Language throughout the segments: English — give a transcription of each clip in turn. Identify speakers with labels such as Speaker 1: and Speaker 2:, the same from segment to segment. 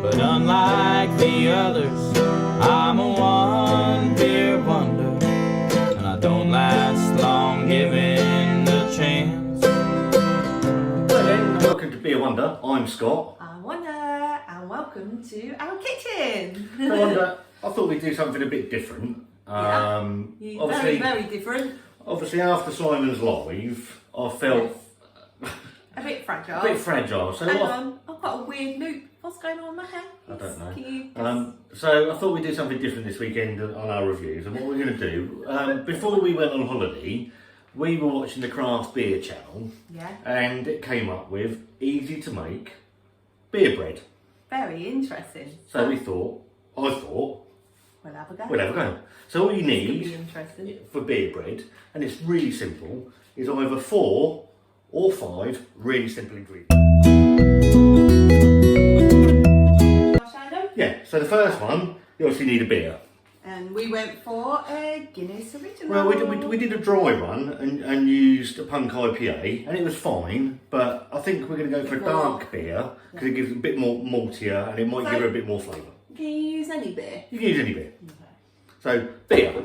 Speaker 1: But unlike the others, I'm a one beer wonder, and I don't last long given the chance.
Speaker 2: Hello then, and welcome to Beer Wonder. I'm Scott.
Speaker 3: I'm Wanda, and welcome to our kitchen.
Speaker 2: So Wanda, I thought we'd do something a bit different.
Speaker 3: Very, very different.
Speaker 2: Obviously, after Simon's live, I felt
Speaker 3: A bit fragile.
Speaker 2: a bit fragile. So
Speaker 3: Hang on, I've got a weird loop. What's going on in my hair?
Speaker 2: I don't know.
Speaker 3: Can you
Speaker 2: So I thought we'd do something different this weekend on our reviews. And what we're going to do, before we went on holiday, we were watching the Craft Beer channel.
Speaker 3: Yeah.
Speaker 2: And it came up with easy to make beer bread.
Speaker 3: Very interesting.
Speaker 2: So I thought,
Speaker 3: We'll have a go.
Speaker 2: we'll have a go. So all you
Speaker 3: It's gonna
Speaker 2: need
Speaker 3: be interesting.
Speaker 2: for beer bread, and it's really simple, is either 4 or 5 really simple ingredients.
Speaker 3: Shadow.
Speaker 2: Yeah, so the first one, you obviously need a beer.
Speaker 3: And we went for a Guinness Original.
Speaker 2: Well, we did a dry run and used a Punk IPA, and it was fine, but I think we're going to go for a dark beer, because it gives a bit more maltier, and it might give it a bit more flavour.
Speaker 3: Can you use any beer?
Speaker 2: You can use any beer.
Speaker 3: Okay.
Speaker 2: So, beer,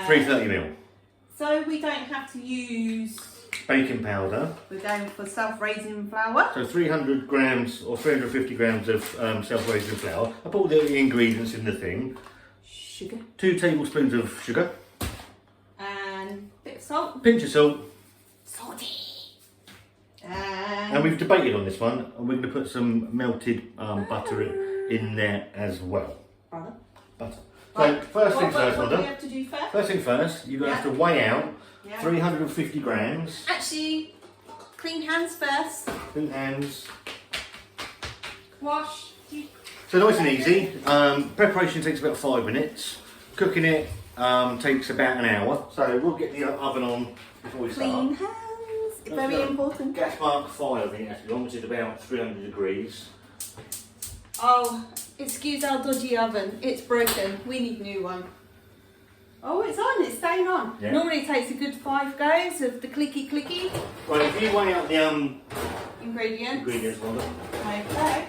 Speaker 2: 330ml.
Speaker 3: So we don't have to use...
Speaker 2: Baking powder.
Speaker 3: We're going for self-raising flour.
Speaker 2: So 300 grams or 350 grams of self-raising flour. I put all the ingredients in the thing.
Speaker 3: Sugar.
Speaker 2: 2 tablespoons of sugar.
Speaker 3: And a bit of salt.
Speaker 2: Pinch of salt.
Speaker 3: Salty.
Speaker 2: And we've debated on this one. And we're going to put some melted butter in there as well. Butter. So first things first,
Speaker 3: what do we
Speaker 2: Wanda.
Speaker 3: have to do first?
Speaker 2: First thing first, you're going to have to weigh out
Speaker 3: Yeah.
Speaker 2: 350 grams.
Speaker 3: Actually, clean hands first.
Speaker 2: Clean hands.
Speaker 3: Wash.
Speaker 2: So nice and easy. Preparation takes about 5 minutes. Cooking it takes about an hour. So we'll get the oven on before we start.
Speaker 3: Clean hands. Very important.
Speaker 2: Gas mark 5, I think that's on, which is about 300 degrees.
Speaker 3: Oh, excuse our dodgy oven. It's broken. We need a new one. Oh, it's on. It's staying on.
Speaker 2: Yeah.
Speaker 3: Normally it takes a good 5 goes of the clicky.
Speaker 2: Right, if you weigh out the
Speaker 3: Ingredients.
Speaker 2: Wanda.
Speaker 3: Okay.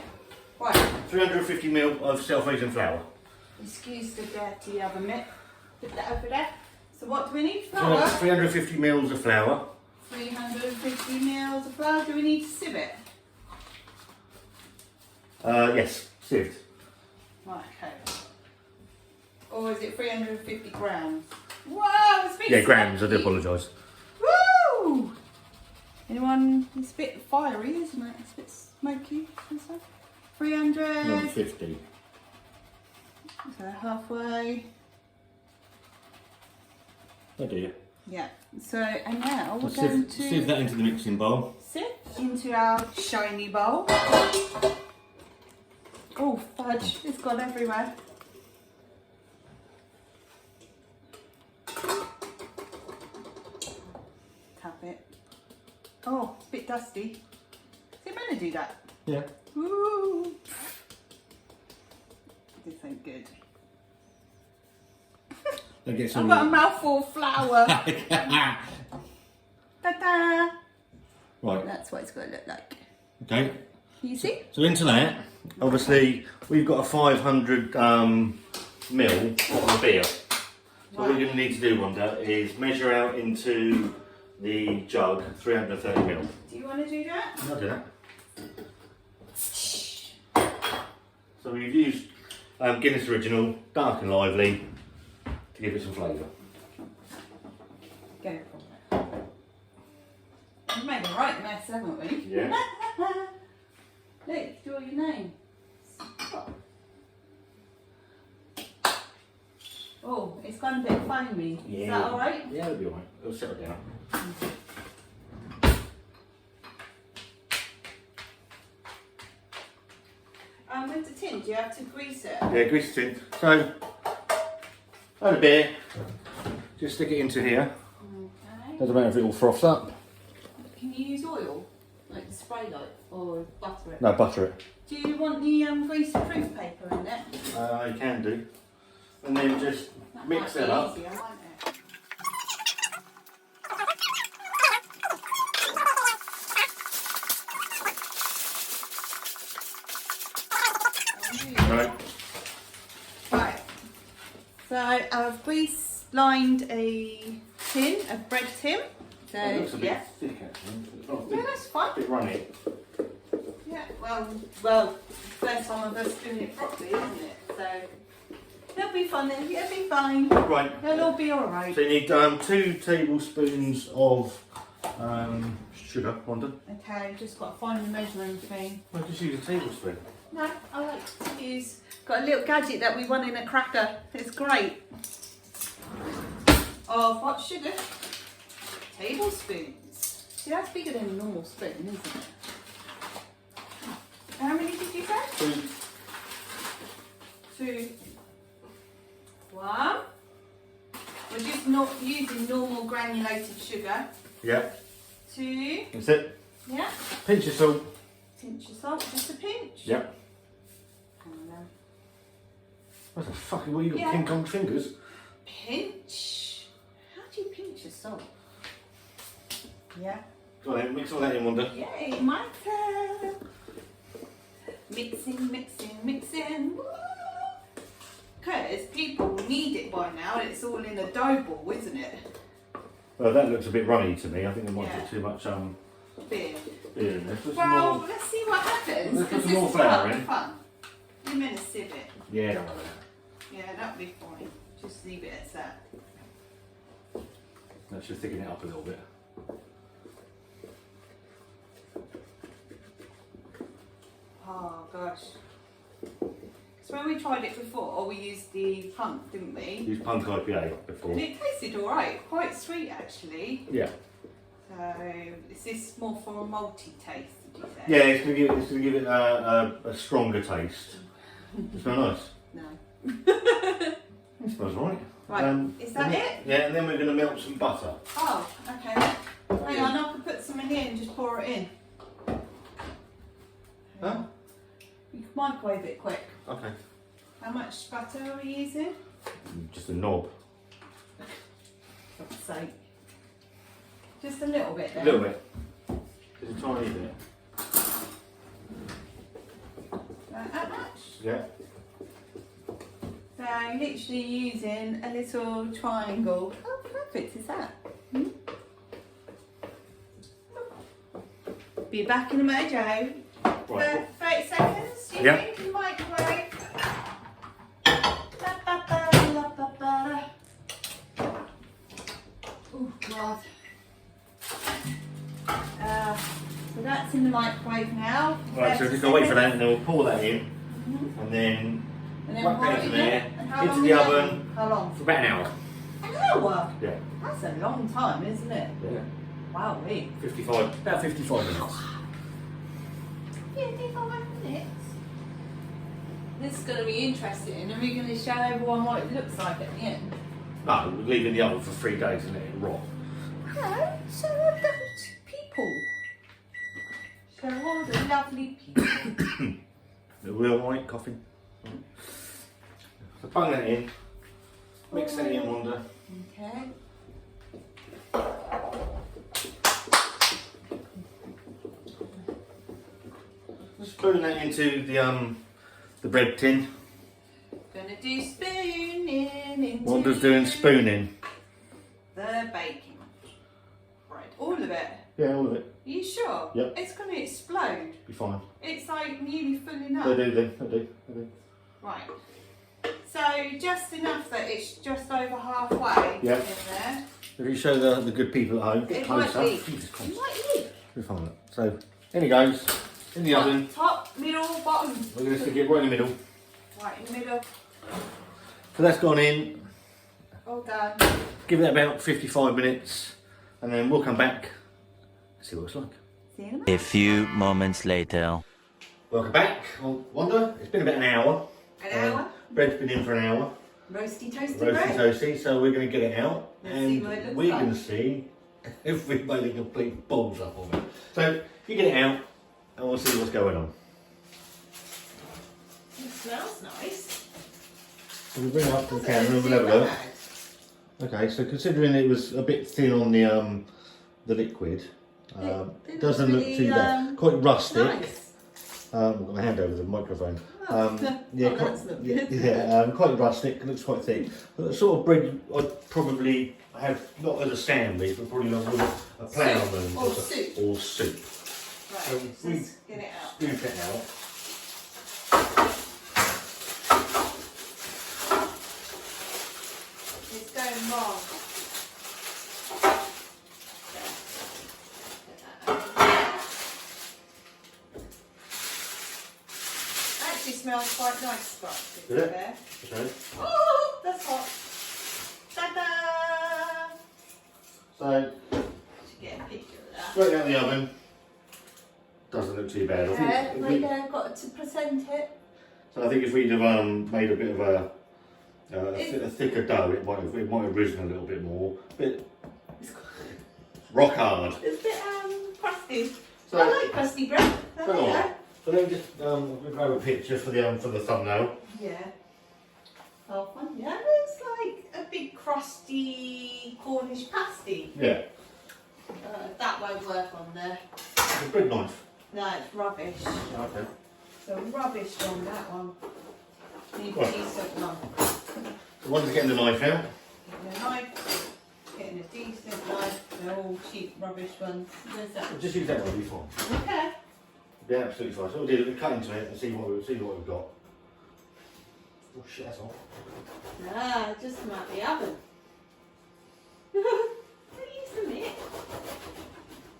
Speaker 3: Right.
Speaker 2: 350 ml of self-raising flour.
Speaker 3: Excuse the dirty oven mitt. Put that over there. So what do we need? Flour.
Speaker 2: 350 ml of flour.
Speaker 3: 350 ml of flour. Do we need to sieve it?
Speaker 2: Yes, sieved.
Speaker 3: Right, okay. Or is it 350 grams? Whoa, it's a bit
Speaker 2: Yeah, grams, I do
Speaker 3: smoky.
Speaker 2: apologise.
Speaker 3: Woo! Anyone? It's a bit fiery, isn't it? It's a bit smoky and stuff. 300.
Speaker 2: 50.
Speaker 3: So halfway.
Speaker 2: Oh dear.
Speaker 3: Yeah. So, and now we're going to
Speaker 2: Sieve that into the mixing bowl.
Speaker 3: sift into our shiny bowl. Oh, fudge. It's gone everywhere. Tap it. Oh, it's a bit dusty. Is it meant to do that?
Speaker 2: Yeah.
Speaker 3: Woo! This ain't good.
Speaker 2: Get
Speaker 3: I've got a mouthful of flour. Ta-da!
Speaker 2: Right,
Speaker 3: That's what it's going to look like.
Speaker 2: okay.
Speaker 3: You see?
Speaker 2: So into that, obviously, we've got a 500 ml bottle of beer. So what you're going to need to do, Wanda, is measure out into the jug 330 ml.
Speaker 3: Do you want to do that?
Speaker 2: I'll do that. So we've used Guinness Original, dark and lively, to give it some flavour.
Speaker 3: Go for it. We've made a right mess, haven't we?
Speaker 2: Yeah.
Speaker 3: Look, draw your name. Oh, it's gone a bit foamy.
Speaker 2: Yeah.
Speaker 3: Is that alright?
Speaker 2: Yeah, it'll be alright. It'll settle down.
Speaker 3: With the tin, do you have to grease it?
Speaker 2: Yeah, grease it in. So, add a beer. Just stick it into here.
Speaker 3: Okay.
Speaker 2: Doesn't matter if it all froths up.
Speaker 3: Can you use oil? Like spray light or butter it?
Speaker 2: No, butter it.
Speaker 3: Do you want the grease-proof paper in it?
Speaker 2: You can do. And then just mix
Speaker 3: might
Speaker 2: that
Speaker 3: be
Speaker 2: up.
Speaker 3: easier, won't it?
Speaker 2: Right.
Speaker 3: Right. So I've grease lined a tin, a bread tin. So
Speaker 2: It looks a bit
Speaker 3: yeah.
Speaker 2: thick actually. It's not
Speaker 3: Yeah,
Speaker 2: thick.
Speaker 3: that's fine.
Speaker 2: A bit runny.
Speaker 3: Yeah, well, first time of us doing it properly, isn't it? So it'll be fun then. It'll be fine.
Speaker 2: Right.
Speaker 3: It'll all be alright.
Speaker 2: So you need 2 tablespoons of sugar, Wanda.
Speaker 3: Okay, just got to find the measuring thing.
Speaker 2: Well, just use a tablespoon.
Speaker 3: No, I like to use. Got a little gadget that we won in a cracker. It's great. Of what sugar? Tablespoons. See, that's bigger than a normal spoon, isn't it? How many did you say?
Speaker 2: 2.
Speaker 3: 2. 1. We're just not using normal granulated sugar.
Speaker 2: Yep.
Speaker 3: 2.
Speaker 2: That's it.
Speaker 3: Yeah.
Speaker 2: Pinch of salt.
Speaker 3: Pinch of salt, just a pinch.
Speaker 2: Yep.
Speaker 3: And then
Speaker 2: What the fuck? What you got?
Speaker 3: Yeah.
Speaker 2: King Kong fingers?
Speaker 3: pinch. How do you pinch your salt? Yeah.
Speaker 2: Go on then, mix all that in, Wanda.
Speaker 3: Yay, my turn. Mixing, mixing, mixing. Because people need it by now. It's all in a dough ball, isn't it?
Speaker 2: Well, that looks a bit runny to me. I think there might
Speaker 3: Yeah.
Speaker 2: be too much
Speaker 3: Beer.
Speaker 2: beer in there. Put some
Speaker 3: Well,
Speaker 2: more.
Speaker 3: let's see what happens.
Speaker 2: Let's put
Speaker 3: Because
Speaker 2: some
Speaker 3: this
Speaker 2: more
Speaker 3: is
Speaker 2: flour
Speaker 3: part of
Speaker 2: in.
Speaker 3: the fun. You're meant to sieve it.
Speaker 2: Yeah, don't worry about that.
Speaker 3: Yeah, that'll be fine. Just leave it as that.
Speaker 2: That should thicken it up a little bit.
Speaker 3: Oh gosh. So when we tried it before, we used the pump, didn't we?
Speaker 2: Used Punk IPA before.
Speaker 3: And it tasted alright, quite sweet actually.
Speaker 2: Yeah.
Speaker 3: So is this more for a malty taste, did you say?
Speaker 2: Yeah, it's gonna give it a stronger taste. It smells nice.
Speaker 3: No.
Speaker 2: It smells right.
Speaker 3: Right, is that
Speaker 2: and then-
Speaker 3: it?
Speaker 2: Yeah, and then we're gonna melt some butter.
Speaker 3: Oh, okay. Hang on, I can put some in here and just pour it in.
Speaker 2: Huh?
Speaker 3: You can microwave it quick.
Speaker 2: Okay.
Speaker 3: How much butter are we using?
Speaker 2: Just a knob.
Speaker 3: For God's sake. Just a little bit
Speaker 2: A
Speaker 3: then.
Speaker 2: little bit. Just a tiny bit.
Speaker 3: Like that much?
Speaker 2: Yeah.
Speaker 3: So literally using a little triangle. How perfect is that? Be back in a mojo.
Speaker 2: Right.
Speaker 3: 30 seconds, do you
Speaker 2: Yeah.
Speaker 3: think, in the microwave? Oh God. So that's in the microwave now.
Speaker 2: Right, so we're just gonna wait for that and then we'll pour that in and then
Speaker 3: And then
Speaker 2: whack
Speaker 3: pour
Speaker 2: that
Speaker 3: it
Speaker 2: into
Speaker 3: in
Speaker 2: there,
Speaker 3: And how
Speaker 2: into
Speaker 3: long
Speaker 2: the
Speaker 3: is that?
Speaker 2: oven
Speaker 3: How long?
Speaker 2: for about an hour.
Speaker 3: An hour?
Speaker 2: Yeah.
Speaker 3: That's a long time, isn't it?
Speaker 2: Yeah.
Speaker 3: Wow, we.
Speaker 2: 55, about 55 minutes.
Speaker 3: 55 minutes. This is going to be interesting, and we're going to show everyone what it looks like at the end.
Speaker 2: No, we'll leave it in the oven for 3 days and let it rot.
Speaker 3: No, show all those people. Show all the lovely people.
Speaker 2: The real white coughing. So bung that in. Mix that in, Wanda.
Speaker 3: Okay.
Speaker 2: Spoon that into the bread tin.
Speaker 3: Gonna do spooning into
Speaker 2: Wanda's doing spooning.
Speaker 3: the baking bread. All of it.
Speaker 2: Yeah, all of it.
Speaker 3: Are you sure?
Speaker 2: Yep.
Speaker 3: It's gonna explode.
Speaker 2: Be fine.
Speaker 3: It's like nearly filling up.
Speaker 2: They do then. They do.
Speaker 3: Right. So just enough that it's just over halfway
Speaker 2: Yeah.
Speaker 3: in there.
Speaker 2: If you show the good people at home, get
Speaker 3: It might
Speaker 2: closer.
Speaker 3: be.
Speaker 2: Jesus
Speaker 3: It
Speaker 2: Christ.
Speaker 3: might be.
Speaker 2: We're fine. So, in it goes. In the oven.
Speaker 3: Top, middle, bottom.
Speaker 2: We're going to stick it right in the middle.
Speaker 3: Right in the middle.
Speaker 2: So that's gone in.
Speaker 3: All done.
Speaker 2: Give it about 55 minutes. And then we'll come back and see what it's like.
Speaker 3: See you in a minute.
Speaker 4: A few moments later.
Speaker 2: Welcome back. Well, Wanda, it's been about an hour.
Speaker 3: An hour.
Speaker 2: Bread's been in for an hour.
Speaker 3: Roasty toasty
Speaker 2: Roasty
Speaker 3: bread.
Speaker 2: toasty. So we're going to get it out.
Speaker 3: Let's see
Speaker 2: and
Speaker 3: what it looks
Speaker 2: we're
Speaker 3: like.
Speaker 2: going to see if we made a complete balls up of it. So you get it out and we'll see what's going on.
Speaker 3: It smells nice.
Speaker 2: So we bring it up to the
Speaker 3: Doesn't
Speaker 2: camera and
Speaker 3: look
Speaker 2: we'll have a
Speaker 3: too
Speaker 2: look.
Speaker 3: bad.
Speaker 2: Okay, so considering it was a bit thin on the liquid,
Speaker 3: It
Speaker 2: doesn't look
Speaker 3: looks
Speaker 2: too
Speaker 3: really,
Speaker 2: bad. Quite rustic.
Speaker 3: Nice.
Speaker 2: I've got my hand over the microphone.
Speaker 3: Yeah, that's not good.
Speaker 2: Quite rustic, looks quite thick. But the sort of bread I'd probably have, not as a sandwich, but probably like with a ploughman.
Speaker 3: Or soup.
Speaker 2: Or soup.
Speaker 3: Right,
Speaker 2: So
Speaker 3: let's get it out.
Speaker 2: Scoop it out.
Speaker 3: It's going wrong. Actually smells quite nice, Scott.
Speaker 2: Is it?
Speaker 3: There.
Speaker 2: Okay.
Speaker 3: Oh, that's hot. Ta-da!
Speaker 2: So,
Speaker 3: Should get a picture of that.
Speaker 2: straight out the oven. Doesn't look too bad. I think
Speaker 3: Yeah,
Speaker 2: if
Speaker 3: right
Speaker 2: we-
Speaker 3: there, got to present it.
Speaker 2: So I think if we'd have made a bit of a thicker dough, it might have risen a little bit more. Rock hard.
Speaker 3: It's a bit crusty.
Speaker 2: So-
Speaker 3: I like crusty bread.
Speaker 2: So,
Speaker 3: There we go.
Speaker 2: so let me just we'll grab a picture for the thumbnail.
Speaker 3: Yeah. Oh, fun. Yeah, it looks like a big crusty Cornish pasty.
Speaker 2: Yeah.
Speaker 3: That won't work on there.
Speaker 2: It's a good knife.
Speaker 3: No, it's rubbish.
Speaker 2: Okay.
Speaker 3: So rubbish on that one. Need a
Speaker 2: Right.
Speaker 3: decent one.
Speaker 2: So once getting the knife out.
Speaker 3: Getting a knife. Getting a decent knife. They're all cheap rubbish ones. Where's that?
Speaker 2: Just use that one before.
Speaker 3: Okay.
Speaker 2: Yeah, absolutely fine. So we'll do, we'll cut into it and see what we've got. Oh shit, that's off.
Speaker 3: Ah, just come out the oven. Use a minute.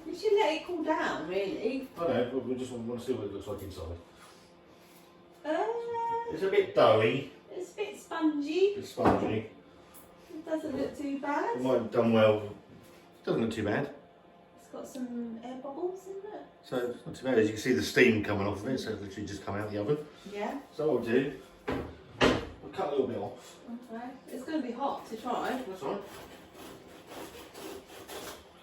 Speaker 3: You should let it cool down, really.
Speaker 2: I know, but we just want to see what it looks like inside.
Speaker 3: Uh,
Speaker 2: It's a bit doughy,
Speaker 3: it's a bit spongy.
Speaker 2: it's spongy.
Speaker 3: It doesn't look too bad.
Speaker 2: It might have done well. Doesn't look too bad.
Speaker 3: It's got some air bubbles in it.
Speaker 2: So it's not too bad. As you can see the steam coming off of it, so it's literally just come out of the oven.
Speaker 3: Yeah.
Speaker 2: So what we'll do, we'll cut a little bit off.
Speaker 3: Okay. It's going to be hot to try.
Speaker 2: That's all right.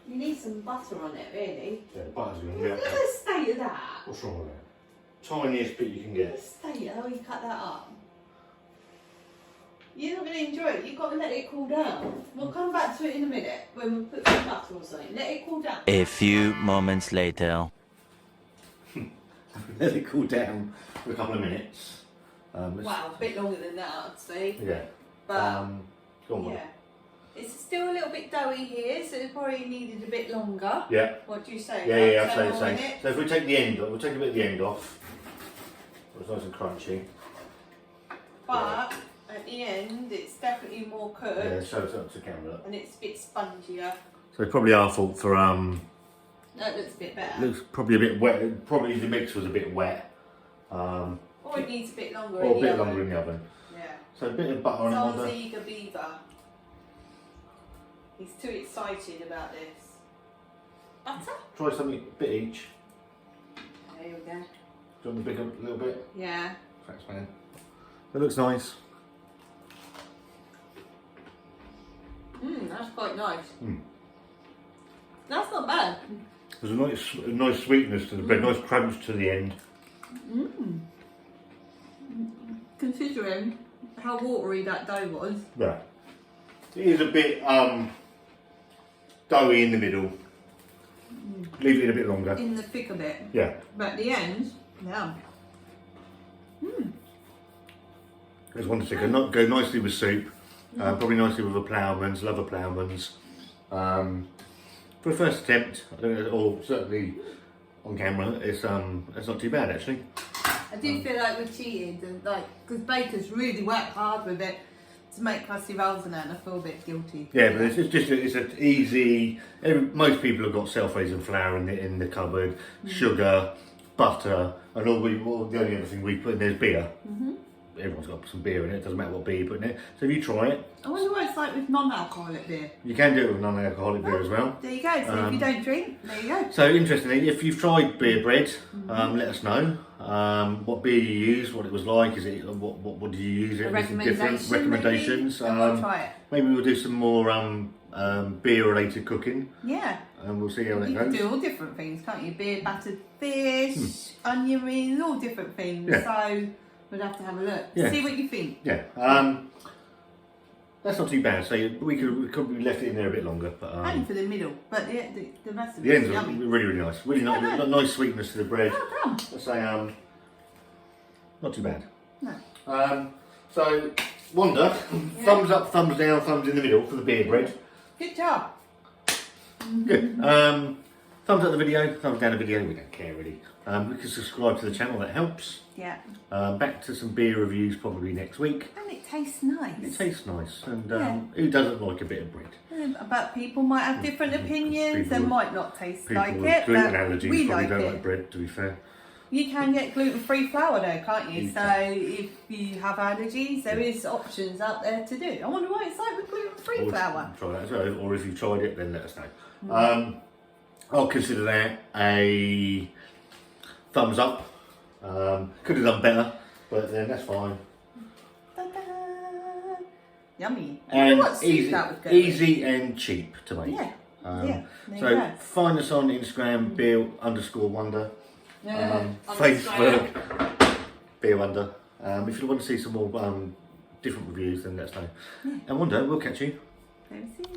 Speaker 3: You need some butter on it, really.
Speaker 2: Yeah, the butter's going to
Speaker 3: Look
Speaker 2: melt.
Speaker 3: at the state of that.
Speaker 2: What's wrong with that? Tiniest bit you can
Speaker 3: Look at
Speaker 2: get.
Speaker 3: the state of how you cut that up. You're not going to enjoy it. You've got to let it cool down. We'll come back to it in a minute when we put some butter or something. Let it cool down.
Speaker 4: A few moments later.
Speaker 2: Let it cool down for a couple of minutes.
Speaker 3: Wow, a bit longer than that, I'd say.
Speaker 2: Yeah.
Speaker 3: But
Speaker 2: Go on.
Speaker 3: yeah, it's still a little bit doughy here, so it probably needed a bit longer.
Speaker 2: Yeah.
Speaker 3: What do you say?
Speaker 2: Yeah,
Speaker 3: about
Speaker 2: I'd
Speaker 3: 10
Speaker 2: say the
Speaker 3: more
Speaker 2: same.
Speaker 3: minutes?
Speaker 2: So if we take the end off, we'll take a bit of the end off. It's nice and crunchy.
Speaker 3: But at the end, it's definitely more cooked,
Speaker 2: Yeah, show it up to the camera.
Speaker 3: and it's a bit spongier.
Speaker 2: So it's probably our fault for
Speaker 3: That looks a bit better.
Speaker 2: looks probably a bit wet. Probably the mix was a bit wet.
Speaker 3: Or it needs a bit longer
Speaker 2: Or
Speaker 3: in
Speaker 2: a
Speaker 3: the
Speaker 2: bit
Speaker 3: oven.
Speaker 2: longer in the oven.
Speaker 3: Yeah.
Speaker 2: So a bit of butter on it.
Speaker 3: Sounds
Speaker 2: on
Speaker 3: like eager beaver. He's too excited about this. Butter?
Speaker 2: Try something a bit each.
Speaker 3: There you go.
Speaker 2: Do you want the bigger little bit?
Speaker 3: Yeah.
Speaker 2: Thanks, man. It looks nice.
Speaker 3: That's quite nice.
Speaker 2: Mm.
Speaker 3: That's not bad.
Speaker 2: There's a nice sweetness to the bread, nice crunch to the end.
Speaker 3: Considering how watery that dough was.
Speaker 2: Yeah. It is a bit doughy in the middle. Leave it in a bit longer.
Speaker 3: In the thick of it.
Speaker 2: Yeah.
Speaker 3: But at the end, yeah.
Speaker 2: There's one to go nicely with soup. Probably nicely with a ploughman's. Love a ploughman's. For a first attempt, I don't know, or certainly on camera, it's not too bad actually.
Speaker 3: I do feel like we cheated, and because bakers really work hard with it to make crusty rolls and that, and I feel a bit guilty.
Speaker 2: Yeah, but it's an easy. Most people have got self-raising flour in the cupboard, sugar, butter, and the only other thing we put in there is beer. Everyone's got some beer in it. Doesn't matter what beer you put in it. So if you try it,
Speaker 3: I wonder what it's like with non-alcoholic beer.
Speaker 2: you can do it with non-alcoholic beer as well.
Speaker 3: There you go. So if you don't drink, there you go.
Speaker 2: So interestingly, if you've tried beer bread, let us know what beer you use, what it was like. Is it what did you use?
Speaker 3: A
Speaker 2: Anything different?
Speaker 3: recommendation,
Speaker 2: Recommendations.
Speaker 3: maybe? I'll try it.
Speaker 2: Maybe we'll do some more beer-related cooking,
Speaker 3: Yeah.
Speaker 2: and we'll see how that
Speaker 3: You can
Speaker 2: goes.
Speaker 3: do all different things, can't you? Beer, battered fish, onion rings, all different things.
Speaker 2: Yeah.
Speaker 3: So we'll have to have a look.
Speaker 2: Yeah.
Speaker 3: See what you think.
Speaker 2: Yeah. That's not too bad. So we could have left it in there a bit longer, but
Speaker 3: Only for the middle, but the rest of
Speaker 2: the
Speaker 3: it's
Speaker 2: ends are
Speaker 3: yummy.
Speaker 2: really nice. Really
Speaker 3: It's quite
Speaker 2: nice,
Speaker 3: nice.
Speaker 2: nice sweetness to the bread.
Speaker 3: Well done.
Speaker 2: Let's say Not too bad.
Speaker 3: No.
Speaker 2: So, Wanda, thumbs up, thumbs down, thumbs in the middle for the beer bread.
Speaker 3: Good job.
Speaker 2: Good. Thumbs up the video, thumbs down the video, we don't care really. You can subscribe to the channel, that helps.
Speaker 3: Yeah.
Speaker 2: Back to some beer reviews probably next week.
Speaker 3: And it tastes nice.
Speaker 2: It tastes nice, and
Speaker 3: Yeah.
Speaker 2: who doesn't like a bit of bread?
Speaker 3: But people might have different opinions
Speaker 2: People
Speaker 3: and
Speaker 2: with-
Speaker 3: might not taste
Speaker 2: People
Speaker 3: like
Speaker 2: with
Speaker 3: it.
Speaker 2: gluten
Speaker 3: But
Speaker 2: allergies
Speaker 3: we
Speaker 2: probably
Speaker 3: like
Speaker 2: don't
Speaker 3: it.
Speaker 2: like bread, to be fair.
Speaker 3: You can get gluten-free flour though, can't you?
Speaker 2: You
Speaker 3: So
Speaker 2: can.
Speaker 3: if you have allergies, there is options out there to do. I wonder what it's like with gluten-free
Speaker 2: Or
Speaker 3: flour.
Speaker 2: Try that as well, or if you've tried it, then let us know. I'll consider that a thumbs up. Could have done better, but then that's fine.
Speaker 3: Ta-da! Yummy.
Speaker 2: And
Speaker 3: what soup
Speaker 2: easy,
Speaker 3: that would go with.
Speaker 2: easy and cheap to make.
Speaker 3: Yeah. Yeah. There
Speaker 2: So
Speaker 3: you go.
Speaker 2: find us on Instagram, beer_wonder.
Speaker 3: Yeah.
Speaker 2: Facebook, Beer Wonder. If you want to see some more different reviews, then let us know. And Wonder, we'll catch you
Speaker 3: Very soon.